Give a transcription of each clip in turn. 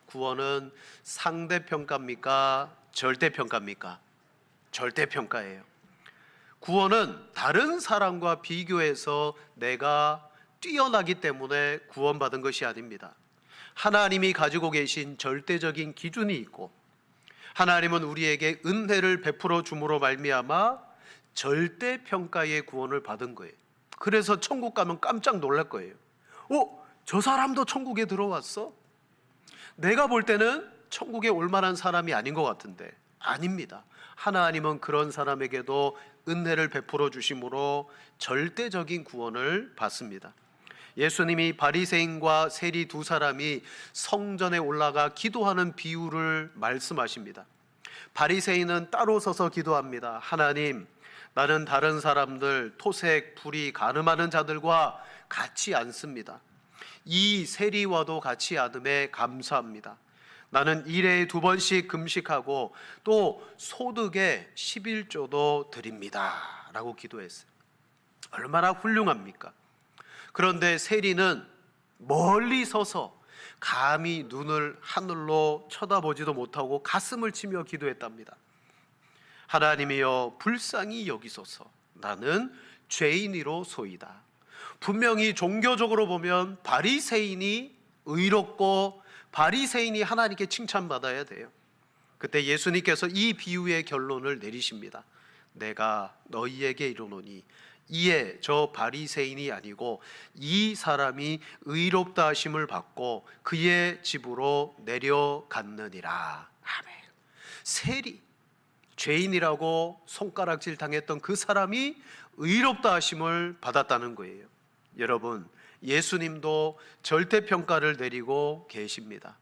구원은 상대평가입니까? 절대평가입니까? 절대평가예요. 구원은 다른 사람과 비교해서 내가 뛰어나기 때문에 구원받은 것이 아닙니다. 하나님이 가지고 계신 절대적인 기준이 있고, 하나님은 우리에게 은혜를 베풀어 줌으로 말미암아 절대평가의 구원을 받은 거예요. 그래서 천국 가면 깜짝 놀랄 거예요. 저 사람도 천국에 들어왔어? 내가 볼 때는 천국에 올 만한 사람이 아닌 것 같은데, 아닙니다. 하나님은 그런 사람에게도 은혜를 베풀어 주심으로 절대적인 구원을 받습니다. 예수님이 바리새인과 세리 두 사람이 성전에 올라가 기도하는 비유를 말씀하십니다. 바리새인은 따로 서서 기도합니다. 하나님, 나는 다른 사람들, 토색, 불의, 간음하는 자들과 같이 앉습니다. 이 세리와도 같이 앉음에 감사합니다. 나는 일에 2번씩 금식하고 또 소득의 11조도 드립니다 라고 기도했어요. 얼마나 훌륭합니까? 그런데 세리는 멀리 서서 감히 눈을 하늘로 쳐다보지도 못하고 가슴을 치며 기도했답니다. 하나님이여, 불쌍히 여기소서. 나는 죄인이로소이다. 분명히 종교적으로 보면 바리새인이 의롭고 바리새인이 하나님께 칭찬받아야 돼요. 그때 예수님께서 이 비유의 결론을 내리십니다. 내가 너희에게 이르노니 이에 저 바리새인이 아니고 이 사람이 의롭다 하심을 받고 그의 집으로 내려갔느니라. 아멘. 세리, 죄인이라고 손가락질 당했던 그 사람이 의롭다 하심을 받았다는 거예요. 여러분, 예수님도 절대평가를 내리고 계십니다.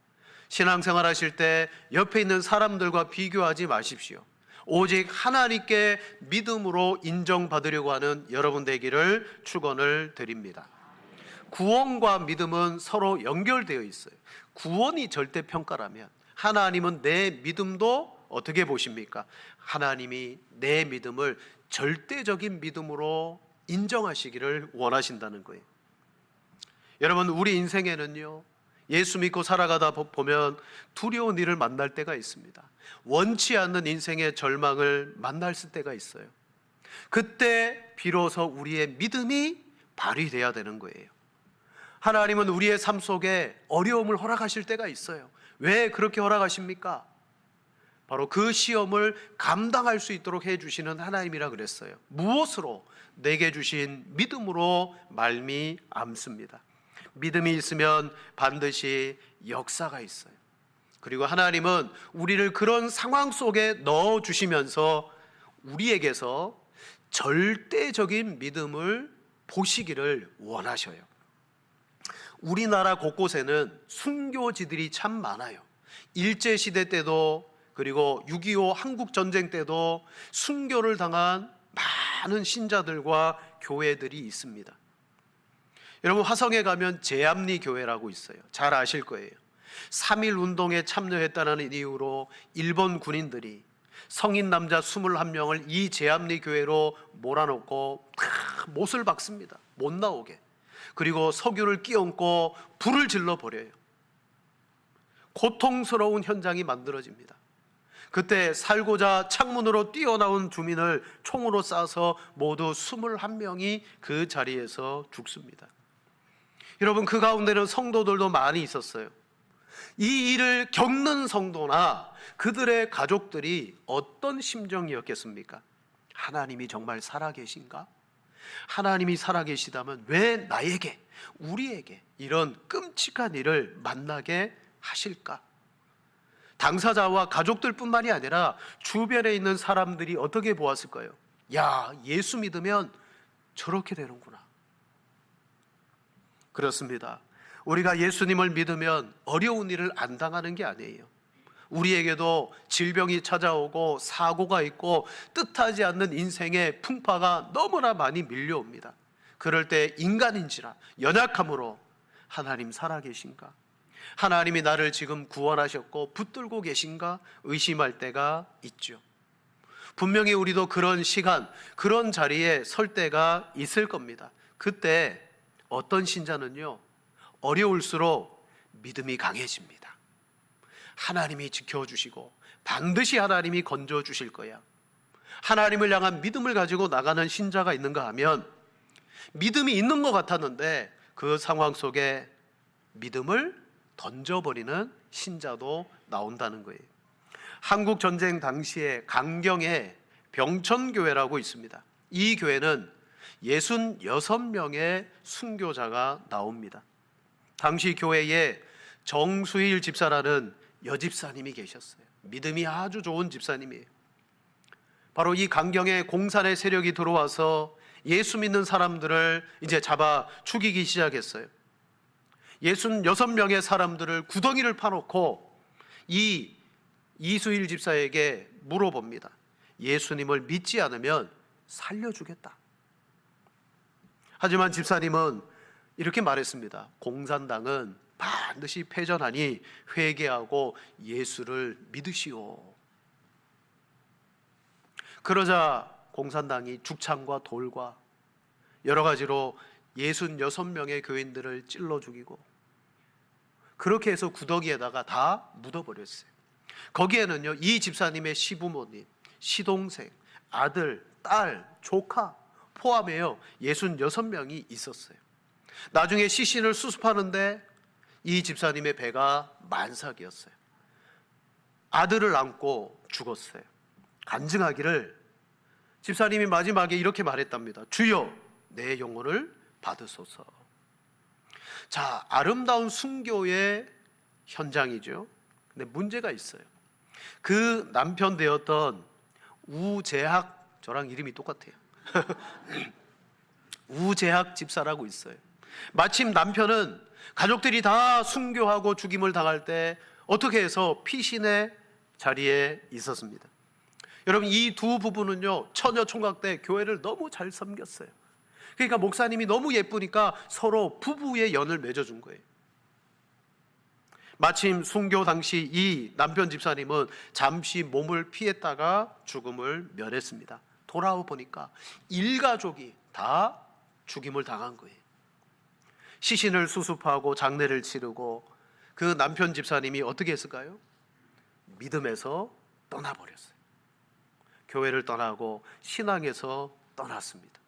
신앙생활 하실 때 옆에 있는 사람들과 비교하지 마십시오. 오직 하나님께 믿음으로 인정받으려고 하는 여러분 되기를 축원을 드립니다. 구원과 믿음은 서로 연결되어 있어요. 구원이 절대평가라면 하나님은 내 믿음도 어떻게 보십니까? 하나님이 내 믿음을 절대적인 믿음으로 인정하시기를 원하신다는 거예요. 여러분, 우리 인생에는요, 예수 믿고 살아가다 보면 두려운 일을 만날 때가 있습니다. 원치 않는 인생의 절망을 만날 때가 있어요. 그때 비로소 우리의 믿음이 발휘돼야 되는 거예요. 하나님은 우리의 삶 속에 어려움을 허락하실 때가 있어요. 왜 그렇게 허락하십니까? 바로 그 시험을 감당할 수 있도록 해주시는 하나님이라 그랬어요. 무엇으로? 내게 주신 믿음으로 말미암습니다. 믿음이 있으면 반드시 역사가 있어요. 그리고 하나님은 우리를 그런 상황 속에 넣어주시면서 우리에게서 절대적인 믿음을 보시기를 원하셔요. 우리나라 곳곳에는 순교지들이 참 많아요. 일제시대 때도, 그리고 6.25 한국전쟁 때도 순교를 당한 많은 신자들과 교회들이 있습니다. 여러분, 화성에 가면 제암리 교회라고 있어요. 잘 아실 거예요. 3.1 운동에 참여했다는 이유로 일본 군인들이 성인 남자 21명을 이 제암리 교회로 몰아넣고 못을 박습니다. 못 나오게. 그리고 석유를 끼얹고 불을 질러버려요. 고통스러운 현장이 만들어집니다. 그때 살고자 창문으로 뛰어나온 주민을 총으로 쏴서 모두 21명이 그 자리에서 죽습니다. 여러분, 그 가운데는 성도들도 많이 있었어요. 이 일을 겪는 성도나 그들의 가족들이 어떤 심정이었겠습니까? 하나님이 정말 살아계신가? 하나님이 살아계시다면 왜 나에게, 우리에게 이런 끔찍한 일을 만나게 하실까? 당사자와 가족들뿐만이 아니라 주변에 있는 사람들이 어떻게 보았을까요? 야, 예수 믿으면 저렇게 되는구나. 그렇습니다. 우리가 예수님을 믿으면 어려운 일을 안 당하는 게 아니에요. 우리에게도 질병이 찾아오고 사고가 있고 뜻하지 않는 인생의 풍파가 너무나 많이 밀려옵니다. 그럴 때 인간인지라 연약함으로 하나님 살아계신가? 하나님이 나를 지금 구원하셨고 붙들고 계신가? 의심할 때가 있죠. 분명히 우리도 그런 시간, 그런 자리에 설 때가 있을 겁니다. 그때 어떤 신자는요, 어려울수록 믿음이 강해집니다. 하나님이 지켜주시고 반드시 하나님이 건져주실 거야. 하나님을 향한 믿음을 가지고 나가는 신자가 있는가 하면 믿음이 있는 것 같았는데 그 상황 속에 믿음을 던져버리는 신자도 나온다는 거예요. 한국 전쟁 당시에 강경에 병천교회라고 있습니다. 이 교회는 66명의 순교자가 나옵니다. 당시 교회에 정수일 집사라는 여집사님이 계셨어요. 믿음이 아주 좋은 집사님이에요. 바로 이 강경에 공산의 세력이 들어와서 예수 믿는 사람들을 이제 잡아 죽이기 시작했어요. 66명의 사람들을 구덩이를 파놓고 이 이수일 집사에게 물어봅니다. 예수님을 믿지 않으면 살려주겠다. 하지만 집사님은 이렇게 말했습니다. 공산당은 반드시 패전하니 회개하고 예수를 믿으시오. 그러자 공산당이 죽창과 돌과 여러 가지로 66명의 교인들을 찔러 죽이고 그렇게 해서 구덩이에다가 다 묻어버렸어요. 거기에는요, 이 집사님의 시부모님, 시동생, 아들, 딸, 조카 포함해요 66명이 있었어요. 나중에 시신을 수습하는데 이 집사님의 배가 만삭이었어요. 아들을 안고 죽었어요. 간증하기를 집사님이 마지막에 이렇게 말했답니다. 주여, 내 영혼을 받으소서. 자, 아름다운 순교의 현장이죠. 근데 문제가 있어요. 그 남편 되었던 우재학, 저랑 이름이 똑같아요. 우재학 집사라고 있어요. 마침 남편은 가족들이 다 순교하고 죽임을 당할 때 어떻게 해서 피신의 자리에 있었습니다. 여러분, 이 두 부부는요, 처녀 총각 때 교회를 너무 잘 섬겼어요. 그러니까 목사님이 너무 예쁘니까 서로 부부의 연을 맺어준 거예요. 마침 순교 당시 이 남편 집사님은 잠시 몸을 피했다가 죽음을 면했습니다. 돌아와 보니까 일가족이 다 죽임을 당한 거예요. 시신을 수습하고 장례를 치르고 그 남편 집사님이 어떻게 했을까요? 믿음에서 떠나버렸어요. 교회를 떠나고 신앙에서 떠났습니다.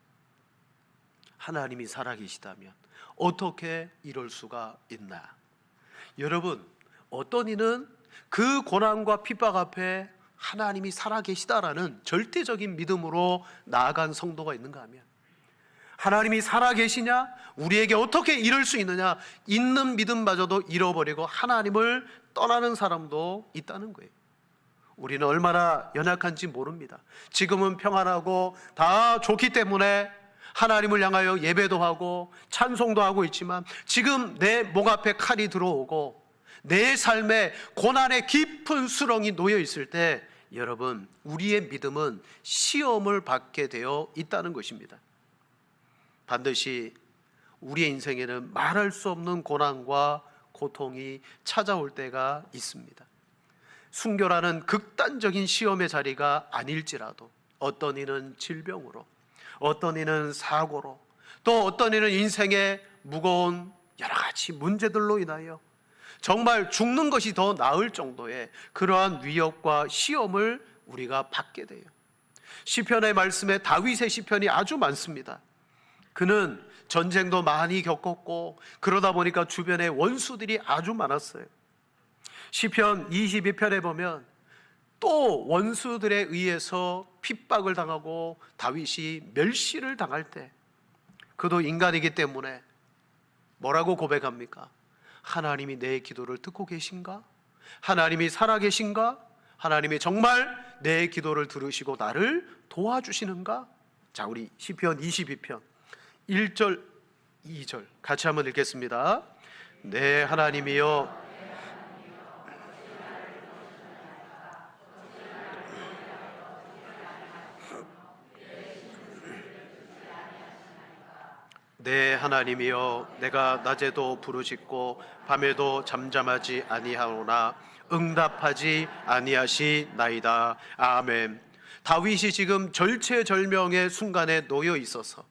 하나님이 살아계시다면 어떻게 이럴 수가 있나? 여러분, 어떤 이는 그 고난과 핍박 앞에 하나님이 살아계시다라는 절대적인 믿음으로 나아간 성도가 있는가 하면, 하나님이 살아계시냐? 우리에게 어떻게 이럴 수 있느냐? 있는 믿음마저도 잃어버리고 하나님을 떠나는 사람도 있다는 거예요. 우리는 얼마나 연약한지 모릅니다. 지금은 평안하고 다 좋기 때문에 하나님을 향하여 예배도 하고 찬송도 하고 있지만, 지금 내 목 앞에 칼이 들어오고 내 삶에 고난의 깊은 수렁이 놓여 있을 때, 여러분, 우리의 믿음은 시험을 받게 되어 있다는 것입니다. 반드시 우리의 인생에는 말할 수 없는 고난과 고통이 찾아올 때가 있습니다. 순교라는 극단적인 시험의 자리가 아닐지라도 어떤 이는 질병으로, 어떤 이는 사고로, 또 어떤 이는 인생의 무거운 여러 가지 문제들로 인하여 정말 죽는 것이 더 나을 정도의 그러한 위협과 시험을 우리가 받게 돼요. 시편의 말씀에 다윗의 시편이 아주 많습니다. 그는 전쟁도 많이 겪었고 그러다 보니까 주변에 원수들이 아주 많았어요. 시편 22편에 보면 또 원수들에 의해서 핍박을 당하고 다윗이 멸시를 당할 때, 그도 인간이기 때문에 뭐라고 고백합니까? 하나님이 내 기도를 듣고 계신가? 하나님이 살아계신가? 하나님이 정말 내 기도를 들으시고 나를 도와주시는가? 자, 우리 시편 22편 1절 2절 같이 한번 읽겠습니다. 네, 하나님이여, 네, 하나님이여, 내가 낮에도 부르짖고 밤에도 잠잠하지 아니하오나 응답하지 아니하시나이다. 아멘. 다윗이 지금 절체절명의 순간에 놓여 있어서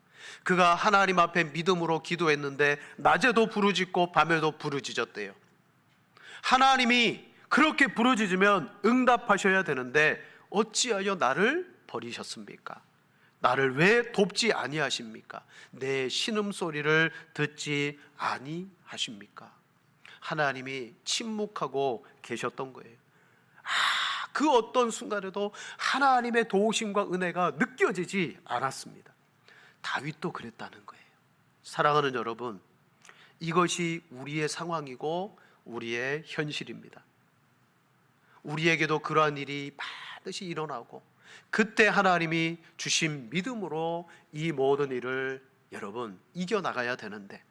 그가 하나님 앞에 믿음으로 기도했는데 낮에도 부르짖고 밤에도 부르짖었대요. 하나님이 그렇게 부르짖으면 응답하셔야 되는데 어찌하여 나를 버리셨습니까? 나를 왜 돕지 아니하십니까? 내 신음소리를 듣지 아니하십니까? 하나님이 침묵하고 계셨던 거예요. 그 어떤 순간에도 하나님의 도우심과 은혜가 느껴지지 않았습니다. 다윗도 그랬다는 거예요. 사랑하는 여러분, 이것이 우리의 상황이고 우리의 현실입니다. 우리에게도 그러한 일이 반드시 일어나고 그때 하나님이 주신 믿음으로 이 모든 일을 여러분 이겨나가야 되는데,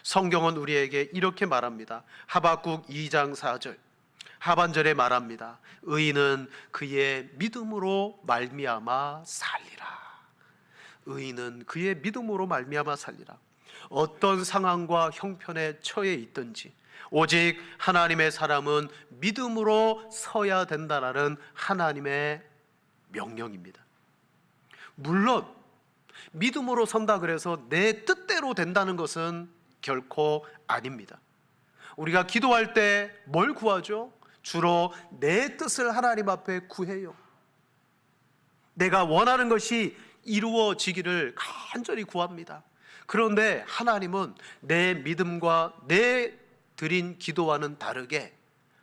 성경은 우리에게 이렇게 말합니다. 하박국 2장 4절 하반절에 말합니다. 의인은 그의 믿음으로 말미암아 살리라. 의인은 그의 믿음으로 말미암아 살리라. 어떤 상황과 형편에 처해 있든지 오직 하나님의 사람은 믿음으로 서야 된다라는 하나님의 명령입니다. 물론 믿음으로 선다 그래서 내 뜻대로 된다는 것은 결코 아닙니다. 우리가 기도할 때 뭘 구하죠? 주로 내 뜻을 하나님 앞에 구해요. 내가 원하는 것이 이루어지기를 간절히 구합니다. 그런데 하나님은 내 믿음과 내 드린 기도와는 다르게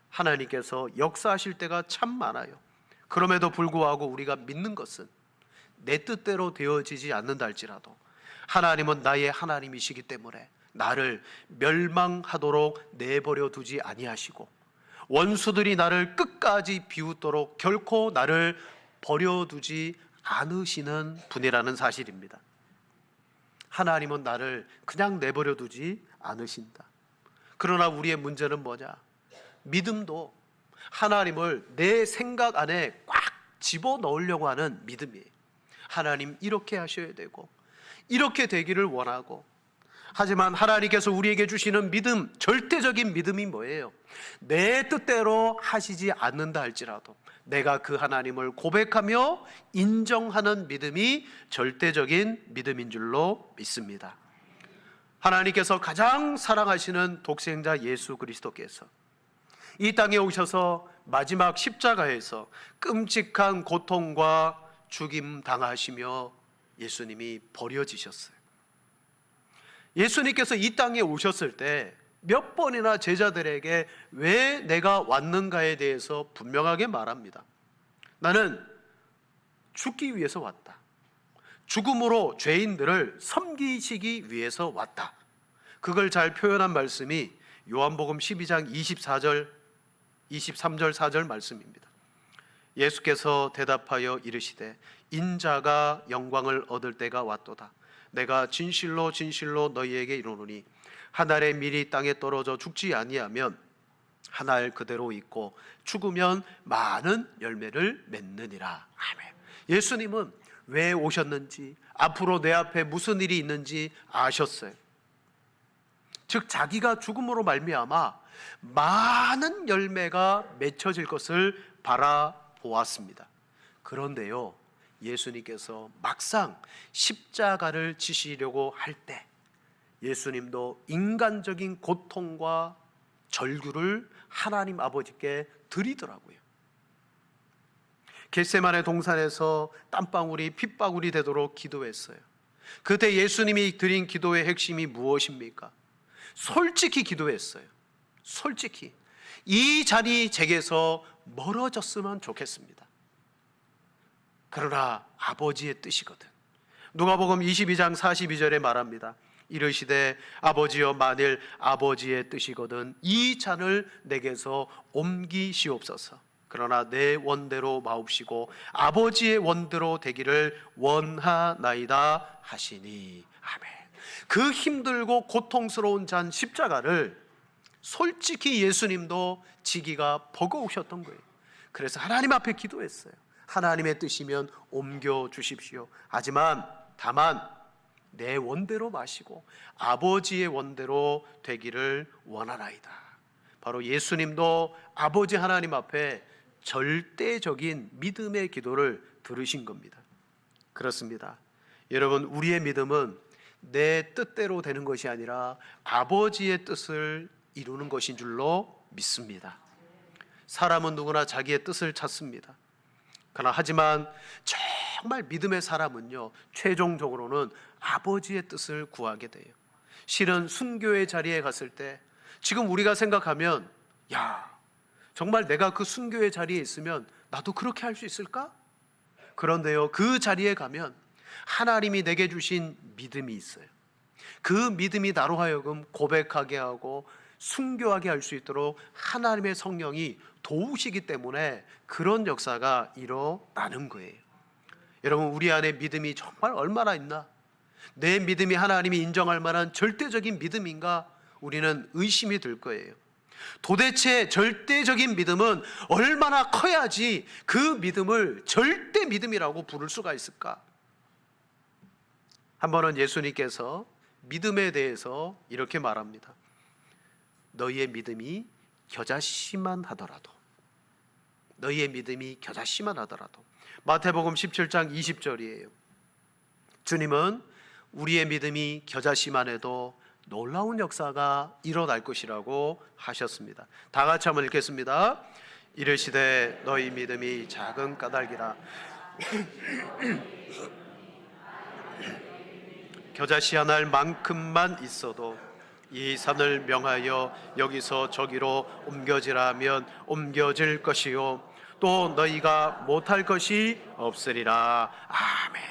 하나님께서 역사하실 때가 참 많아요. 그럼에도 불구하고 우리가 믿는 것은 내 뜻대로 되어지지 않는다 할지라도 하나님은 나의 하나님이시기 때문에 나를 멸망하도록 내버려 두지 아니하시고 원수들이 나를 끝까지 비웃도록 결코 나를 버려두지 않으시는 분이라는 사실입니다. 하나님은 나를 그냥 내버려 두지 않으신다. 그러나 우리의 문제는 뭐냐? 믿음도 하나님을 내 생각 안에 꽉 집어넣으려고 하는 믿음이에요. 하나님 이렇게 하셔야 되고 이렇게 되기를 원하고, 하지만 하나님께서 우리에게 주시는 믿음, 절대적인 믿음이 뭐예요? 내 뜻대로 하시지 않는다 할지라도 내가 그 하나님을 고백하며 인정하는 믿음이 절대적인 믿음인 줄로 믿습니다. 하나님께서 가장 사랑하시는 독생자 예수 그리스도께서 이 땅에 오셔서 마지막 십자가에서 끔찍한 고통과 죽임 당하시며 예수님이 버려지셨어요. 예수님께서 이 땅에 오셨을 때 몇 번이나 제자들에게 왜 내가 왔는가에 대해서 분명하게 말합니다. 나는 죽기 위해서 왔다. 죽음으로 죄인들을 섬기시기 위해서 왔다. 그걸 잘 표현한 말씀이 요한복음 12장 23절 4절 말씀입니다. 예수께서 대답하여 이르시되 인자가 영광을 얻을 때가 왔도다. 내가 진실로 진실로 너희에게 이르노니 한 알의 밀이 땅에 떨어져 죽지 아니하면 한 알 그대로 있고 죽으면 많은 열매를 맺느니라. 아멘. 예수님은 왜 오셨는지, 앞으로 내 앞에 무슨 일이 있는지 아셨어요. 즉 자기가 죽음으로 말미암아 많은 열매가 맺혀질 것을 바라보았습니다. 그런데요, 예수님께서 막상 십자가를 지시려고 할 때 예수님도 인간적인 고통과 절규를 하나님 아버지께 드리더라고요. 겟세마네 동산에서 땀방울이 핏방울이 되도록 기도했어요. 그때 예수님이 드린 기도의 핵심이 무엇입니까? 솔직히 기도했어요. 솔직히 이 잔이 제게서 멀어졌으면 좋겠습니다. 그러나 아버지의 뜻이거든. 누가복음 22장 42절에 말합니다. 이르시되 아버지여 만일 아버지의 뜻이거든 이 잔을 내게서 옮기시옵소서. 그러나 내 원대로 마옵시고 아버지의 원대로 되기를 원하나이다 하시니. 아멘. 그 힘들고 고통스러운 잔 십자가를 솔직히 예수님도 지기가 버거우셨던 거예요. 그래서 하나님 앞에 기도했어요. 하나님의 뜻이면 옮겨 주십시오. 하지만 다만 내 원대로 마시고 아버지의 원대로 되기를 원하나이다. 바로 예수님도 아버지 하나님 앞에 절대적인 믿음의 기도를 들으신 겁니다. 그렇습니다. 여러분, 우리의 믿음은 내 뜻대로 되는 것이 아니라 아버지의 뜻을 이루는 것인 줄로 믿습니다. 사람은 누구나 자기의 뜻을 찾습니다. 그러나 하지만 정말 믿음의 사람은요, 최종적으로는 아버지의 뜻을 구하게 돼요. 실은 순교의 자리에 갔을 때 지금 우리가 생각하면, 야, 정말 내가 그 순교의 자리에 있으면 나도 그렇게 할 수 있을까? 그런데요, 그 자리에 가면 하나님이 내게 주신 믿음이 있어요. 그 믿음이 나로 하여금 고백하게 하고 순교하게 할 수 있도록 하나님의 성령이 도우시기 때문에 그런 역사가 일어나는 거예요. 여러분, 우리 안에 믿음이 정말 얼마나 있나? 내 믿음이 하나님이 인정할 만한 절대적인 믿음인가? 우리는 의심이 들 거예요. 도대체 절대적인 믿음은 얼마나 커야지 그 믿음을 절대 믿음이라고 부를 수가 있을까? 한 번은 예수님께서 믿음에 대해서 이렇게 말합니다. 너희의 믿음이 겨자씨만 하더라도, 너희의 믿음이 겨자씨만 하더라도. 마태복음 17장 20절이에요. 주님은 우리의 믿음이 겨자씨만 해도 놀라운 역사가 일어날 것이라고 하셨습니다. 다 같이 한번 읽겠습니다. 이르시되 너희 믿음이 작은 까닭이라 겨자씨 한 알만큼만 있어도 이 산을 명하여 여기서 저기로 옮겨지라 하면 옮겨질 것이요 또 너희가 못할 것이 없으리라. 아멘.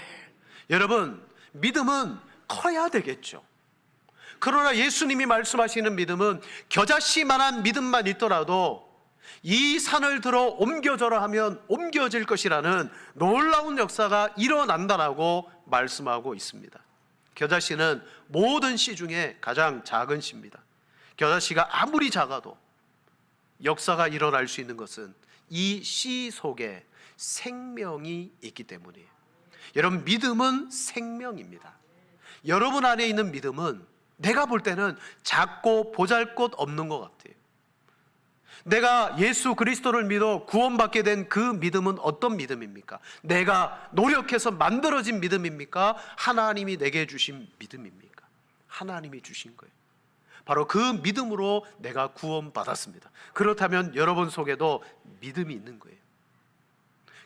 여러분, 믿음은 커야 되겠죠. 그러나 예수님이 말씀하시는 믿음은 겨자씨만한 믿음만 있더라도 이 산을 들어 옮겨져라 하면 옮겨질 것이라는 놀라운 역사가 일어난다라고 말씀하고 있습니다. 겨자씨는 모든 씨 중에 가장 작은 씨입니다. 겨자씨가 아무리 작아도 역사가 일어날 수 있는 것은 이 씨 속에 생명이 있기 때문이에요. 여러분, 믿음은 생명입니다. 여러분 안에 있는 믿음은 내가 볼 때는 작고 보잘것 없는 것 같아요. 내가 예수 그리스도를 믿어 구원받게 된 그 믿음은 어떤 믿음입니까? 내가 노력해서 만들어진 믿음입니까? 하나님이 내게 주신 믿음입니까? 하나님이 주신 거예요. 바로 그 믿음으로 내가 구원받았습니다. 그렇다면 여러분 속에도 믿음이 있는 거예요.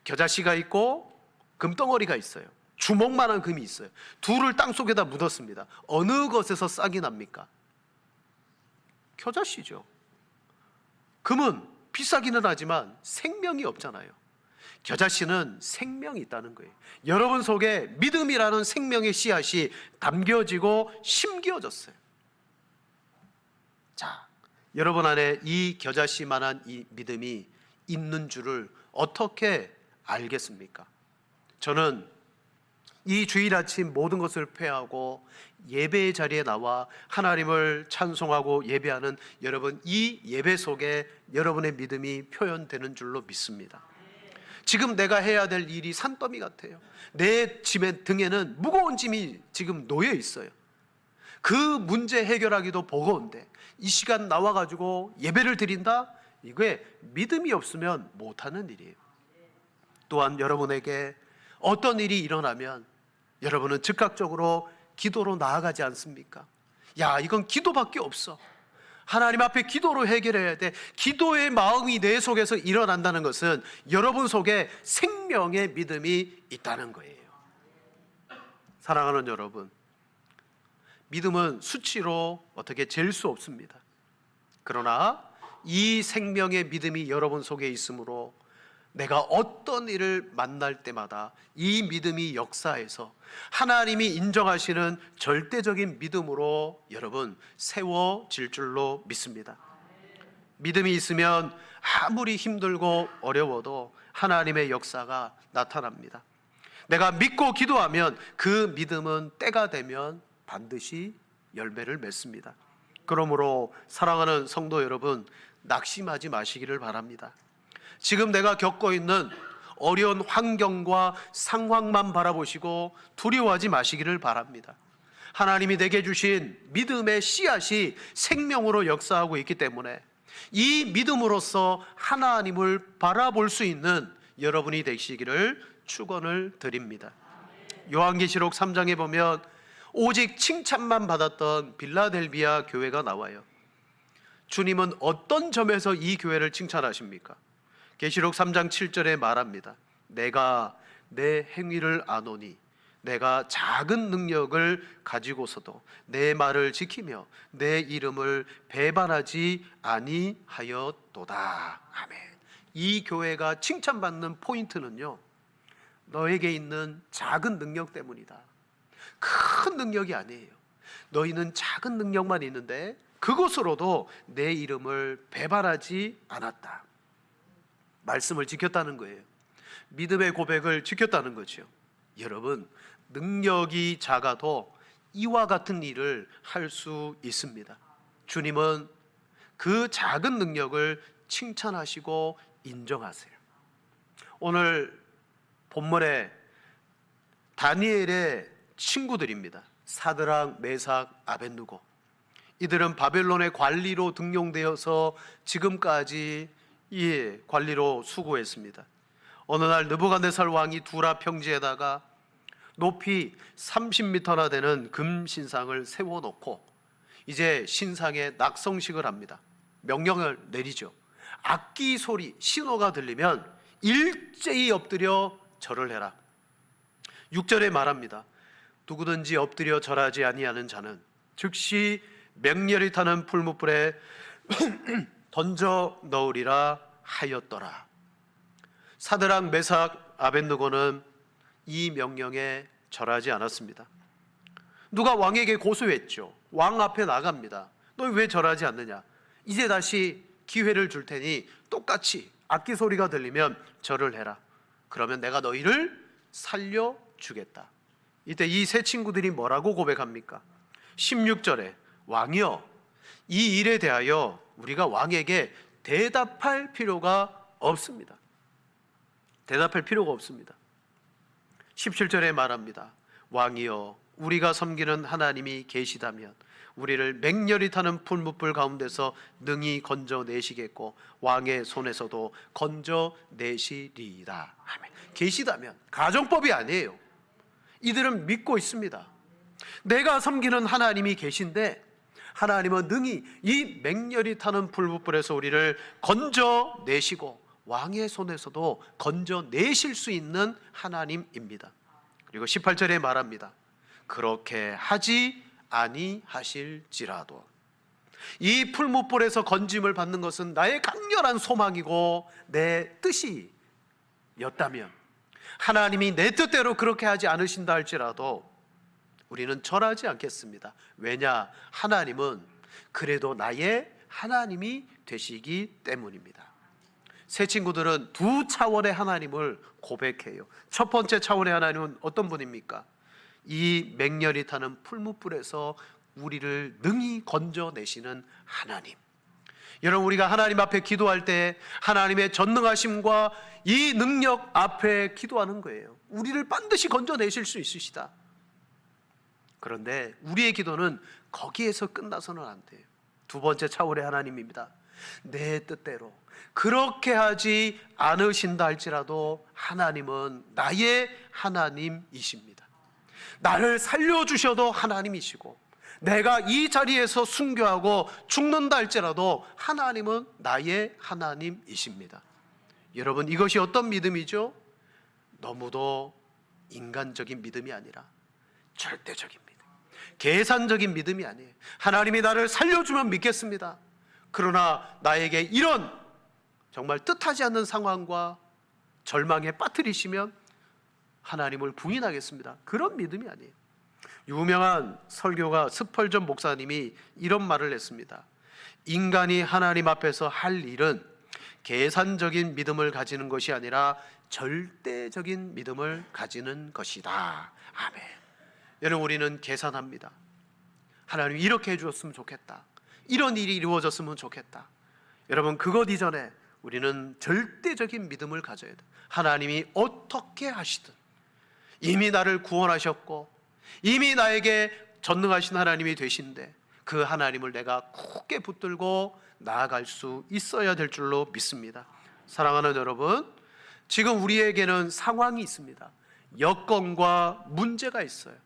겨자씨가 있고 금덩어리가 있어요. 주먹만한 금이 있어요. 둘을 땅속에다 묻었습니다. 어느 것에서 싹이 납니까? 겨자씨죠. 금은 비싸기는 하지만 생명이 없잖아요. 겨자씨는 생명이 있다는 거예요. 여러분 속에 믿음이라는 생명의 씨앗이 담겨지고 심겨졌어요. 자, 여러분 안에 이 겨자씨만한 이 믿음이 있는 줄을 어떻게 알겠습니까? 저는 이 주일 아침 모든 것을 폐하고 예배의 자리에 나와 하나님을 찬송하고 예배하는 여러분, 이 예배 속에 여러분의 믿음이 표현되는 줄로 믿습니다. 지금 내가 해야 될 일이 산더미 같아요. 내 짐의 등에는 무거운 짐이 지금 놓여 있어요. 그 문제 해결하기도 버거운데 이 시간 나와가지고 예배를 드린다? 이게 믿음이 없으면 못하는 일이에요. 또한 여러분에게 어떤 일이 일어나면 여러분은 즉각적으로 기도로 나아가지 않습니까? 야, 이건 기도밖에 없어. 하나님 앞에 기도로 해결해야 돼. 기도의 마음이 내 속에서 일어난다는 것은 여러분 속에 생명의 믿음이 있다는 거예요. 사랑하는 여러분, 믿음은 수치로 어떻게 잴 수 없습니다. 그러나 이 생명의 믿음이 여러분 속에 있으므로 내가 어떤 일을 만날 때마다 이 믿음이 역사해서 하나님이 인정하시는 절대적인 믿음으로 여러분 세워질 줄로 믿습니다. 믿음이 있으면 아무리 힘들고 어려워도 하나님의 역사가 나타납니다. 내가 믿고 기도하면 그 믿음은 때가 되면 반드시 열매를 맺습니다. 그러므로 사랑하는 성도 여러분, 낙심하지 마시기를 바랍니다. 지금 내가 겪고 있는 어려운 환경과 상황만 바라보시고 두려워하지 마시기를 바랍니다. 하나님이 내게 주신 믿음의 씨앗이 생명으로 역사하고 있기 때문에 이 믿음으로써 하나님을 바라볼 수 있는 여러분이 되시기를 축원을 드립니다. 요한계시록 3장에 보면 오직 칭찬만 받았던 빌라델비아 교회가 나와요. 주님은 어떤 점에서 이 교회를 칭찬하십니까? 계시록 3장 7절에 말합니다. 내가 내 행위를 아노니 내가 작은 능력을 가지고서도 내 말을 지키며 내 이름을 배반하지 아니하였도다. 아멘. 이 교회가 칭찬받는 포인트는요, 너에게 있는 작은 능력 때문이다. 큰 능력이 아니에요. 너희는 작은 능력만 있는데 그것으로도 내 이름을 배반하지 않았다. 말씀을 지켰다는 거예요. 믿음의 고백을 지켰다는 거죠. 여러분, 능력이 작아도 이와 같은 일을 할 수 있습니다. 주님은 그 작은 능력을 칭찬하시고 인정하세요. 오늘 본문에 다니엘의 친구들입니다. 사드락, 메삭, 아벳느고. 이들은 바벨론의 관리로 등용되어서 지금까지 이 관리로 수고했습니다. 어느 날 느부갓네살 왕이 두라 평지에다가 높이 30m나 되는 금 신상을 세워놓고 이제 신상에 낙성식을 합니다. 명령을 내리죠. 악기 소리, 신호가 들리면 일제히 엎드려 절을 해라. 6절에 말합니다. 누구든지 엎드려 절하지 아니하는 자는 즉시 맹렬히 타는 풀무불에 던져 넣으리라 하였더라. 사드락, 메삭, 아벳느고는 이 명령에 절하지 않았습니다. 누가 왕에게 고소했죠. 왕 앞에 나갑니다. 너 왜 절하지 않느냐? 이제 다시 기회를 줄 테니 똑같이 악기 소리가 들리면 절을 해라. 그러면 내가 너희를 살려주겠다. 이때 이 세 친구들이 뭐라고 고백합니까? 16절에 왕이여, 이 일에 대하여 우리가 왕에게 대답할 필요가 없습니다. 대답할 필요가 없습니다. 17절에 말합니다. 왕이여, 우리가 섬기는 하나님이 계시다면 우리를 맹렬히 타는 풀무불 가운데서 능히 건져내시겠고 왕의 손에서도 건져내시리이다. 아멘. 계시다면, 가정법이 아니에요. 이들은 믿고 있습니다. 내가 섬기는 하나님이 계신데 하나님은 능히 이 맹렬히 타는 풀무불에서 우리를 건져내시고 왕의 손에서도 건져내실 수 있는 하나님입니다. 그리고 18절에 말합니다. 그렇게 하지 아니하실지라도. 이 풀무불에서 건짐을 받는 것은 나의 강렬한 소망이고 내 뜻이었다면, 하나님이 내 뜻대로 그렇게 하지 않으신다 할지라도 우리는 절하지 않겠습니다. 왜냐? 하나님은 그래도 나의 하나님이 되시기 때문입니다. 세 친구들은 두 차원의 하나님을 고백해요. 첫 번째 차원의 하나님은 어떤 분입니까? 이 맹렬히 타는 풀무불에서 우리를 능히 건져내시는 하나님. 여러분, 우리가 하나님 앞에 기도할 때 하나님의 전능하심과 이 능력 앞에 기도하는 거예요. 우리를 반드시 건져내실 수 있으시다. 그런데 우리의 기도는 거기에서 끝나서는 안 돼요. 두 번째 차원의 하나님입니다. 내 뜻대로 그렇게 하지 않으신다 할지라도 하나님은 나의 하나님이십니다. 나를 살려주셔도 하나님이시고, 내가 이 자리에서 순교하고 죽는다 할지라도 하나님은 나의 하나님이십니다. 여러분, 이것이 어떤 믿음이죠? 너무도 인간적인 믿음이 아니라 절대적인 믿음, 계산적인 믿음이 아니에요. 하나님이 나를 살려주면 믿겠습니다. 그러나 나에게 이런 정말 뜻하지 않는 상황과 절망에 빠뜨리시면 하나님을 부인하겠습니다. 그런 믿음이 아니에요. 유명한 설교가 스펄전 목사님이 이런 말을 했습니다. 인간이 하나님 앞에서 할 일은 계산적인 믿음을 가지는 것이 아니라 절대적인 믿음을 가지는 것이다. 아멘. 여러분, 우리는 계산합니다. 하나님 이렇게 해주었으면 좋겠다. 이런 일이 이루어졌으면 좋겠다. 여러분, 그것 이전에 우리는 절대적인 믿음을 가져야 돼요. 하나님이 어떻게 하시든 이미 나를 구원하셨고 이미 나에게 전능하신 하나님이 되신데 그 하나님을 내가 굳게 붙들고 나아갈 수 있어야 될 줄로 믿습니다. 사랑하는 여러분, 지금 우리에게는 상황이 있습니다. 여건과 문제가 있어요.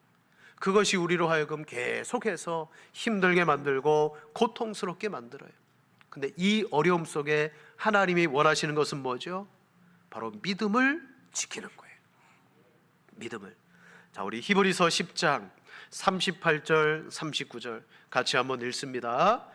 그것이 우리로 하여금 계속해서 힘들게 만들고 고통스럽게 만들어요. 근데 이 어려움 속에 하나님이 원하시는 것은 뭐죠? 바로 믿음을 지키는 거예요. 믿음을. 자, 우리 히브리서 10장 38절 39절 같이 한번 읽습니다.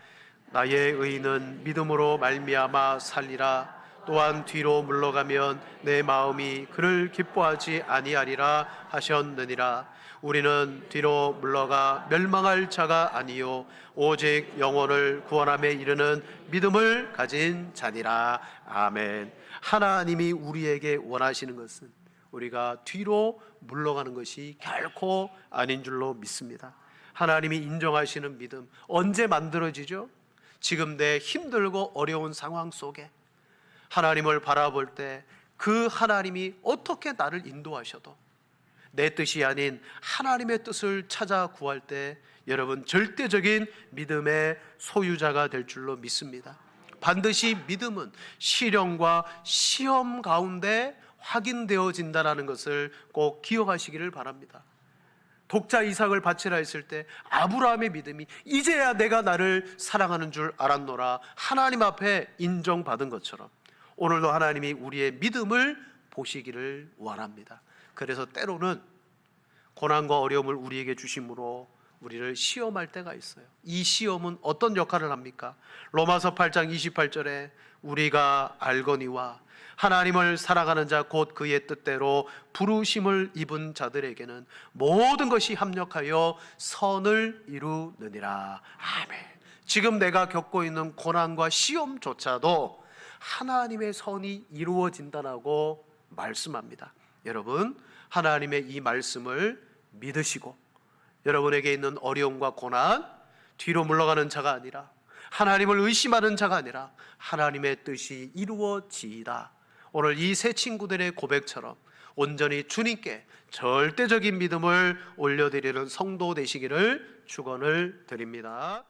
나의 의인은 믿음으로 말미암아 살리라. 또한 뒤로 물러가면 내 마음이 그를 기뻐하지 아니하리라 하셨느니라. 우리는 뒤로 물러가 멸망할 자가 아니요 오직 영혼을 구원함에 이르는 믿음을 가진 자니라. 아멘. 하나님이 우리에게 원하시는 것은 우리가 뒤로 물러가는 것이 결코 아닌 줄로 믿습니다. 하나님이 인정하시는 믿음 언제 만들어지죠? 지금 내 힘들고 어려운 상황 속에 하나님을 바라볼 때 그 하나님이 어떻게 나를 인도하셔도 내 뜻이 아닌 하나님의 뜻을 찾아 구할 때 여러분 절대적인 믿음의 소유자가 될 줄로 믿습니다. 반드시 믿음은 시련과 시험 가운데 확인되어진다는 것을 꼭 기억하시기를 바랍니다. 독자 이삭을 바치라 했을 때 아브라함의 믿음이 이제야 내가 나를 사랑하는 줄 알았노라 하나님 앞에 인정받은 것처럼 오늘도 하나님이 우리의 믿음을 보시기를 원합니다. 그래서 때로는 고난과 어려움을 우리에게 주심으로 우리를 시험할 때가 있어요. 이 시험은 어떤 역할을 합니까? 로마서 8장 28절에 우리가 알거니와 하나님을 사랑하는 자 곧 그의 뜻대로 부르심을 입은 자들에게는 모든 것이 합력하여 선을 이루느니라. 아멘. 지금 내가 겪고 있는 고난과 시험조차도 하나님의 선이 이루어진다라고 말씀합니다. 여러분, 하나님의 이 말씀을 믿으시고 여러분에게 있는 어려움과 고난, 뒤로 물러가는 자가 아니라 하나님을 의심하는 자가 아니라 하나님의 뜻이 이루어지이다. 오늘 이 세 친구들의 고백처럼 온전히 주님께 절대적인 믿음을 올려드리는 성도 되시기를 축원을 드립니다.